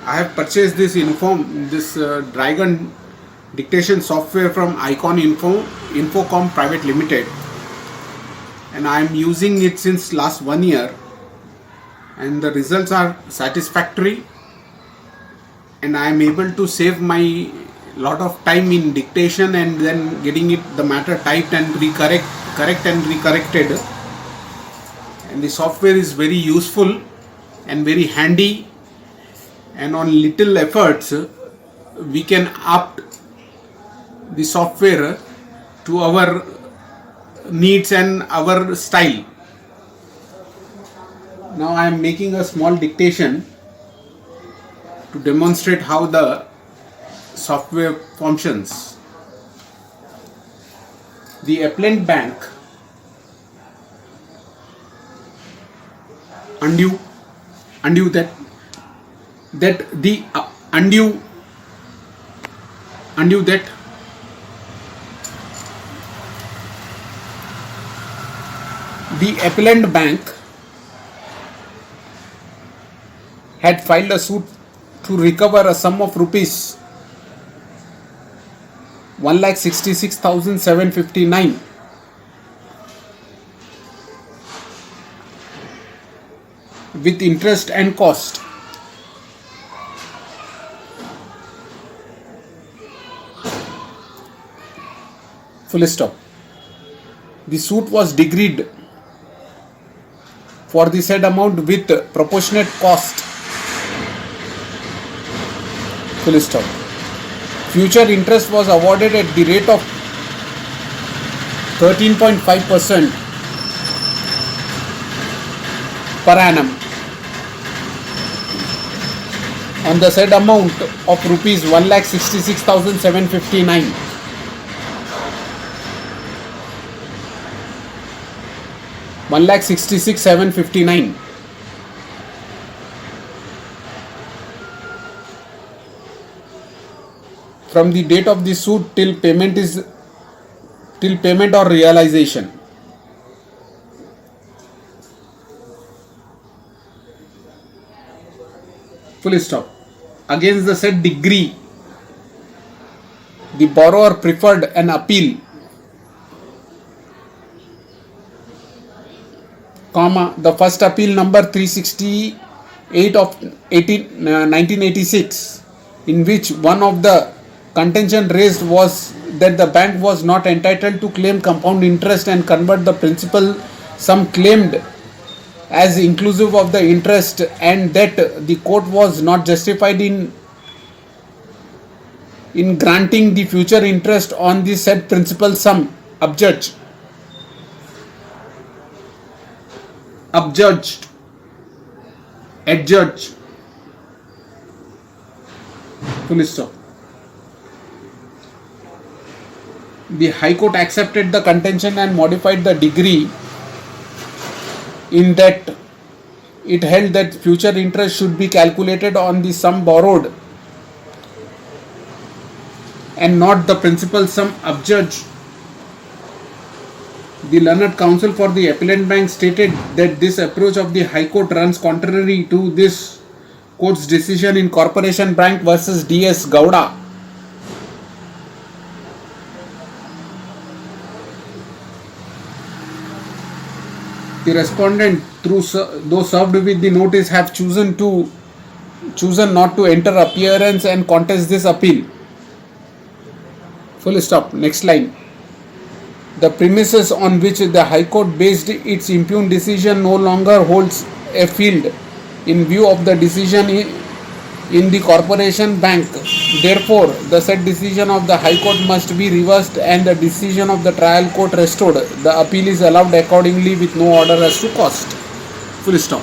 I have purchased this Dragon dictation software from Icon Infocom Private Limited, and I am using it since last 1 year, and the results are satisfactory, and I am able to save my lot of time in dictation and then getting the matter typed and correct and recorrected. And the software is very useful and very handy, and on little efforts we can opt the software to our needs and our style. Now I am making a small dictation to demonstrate how the software functions. The Appellant Bank undue that the Appellant Bank had filed a suit to recover a sum of rupees 1,66,759 with interest and cost. Full stop. The suit was decreed for the said amount with proportionate cost. Full stop. Future interest was awarded at the rate of 13.5% per annum on the said amount of rupees 1,66,759. From the date of the suit till payment or realization. Full stop. Against the said degree, the borrower preferred an appeal, the first appeal number 368 of 1986, in which one of the contention raised was that the bank was not entitled to claim compound interest and convert the principal sum claimed as inclusive of the interest, and that the court was not justified in granting the future interest on the said principal sum adjudged. Full stop. The High Court accepted the contention and modified the degree in that it held that future interest should be calculated on the sum borrowed and not the principal sum adjudged. The learned counsel for the Appellant Bank stated that this approach of the High Court runs contrary to this court's decision in Corporation Bank versus D.S. Gowda. The respondent, though served with the notice, have chosen not to enter appearance and contest this appeal. Full stop. Next line. The premises on which the High Court based its impugned decision no longer holds a field in view of the decision in the Corporation Bank. Therefore, the said decision of the High Court must be reversed and the decision of the trial court restored. The appeal is allowed accordingly with no order as to cost. Full stop.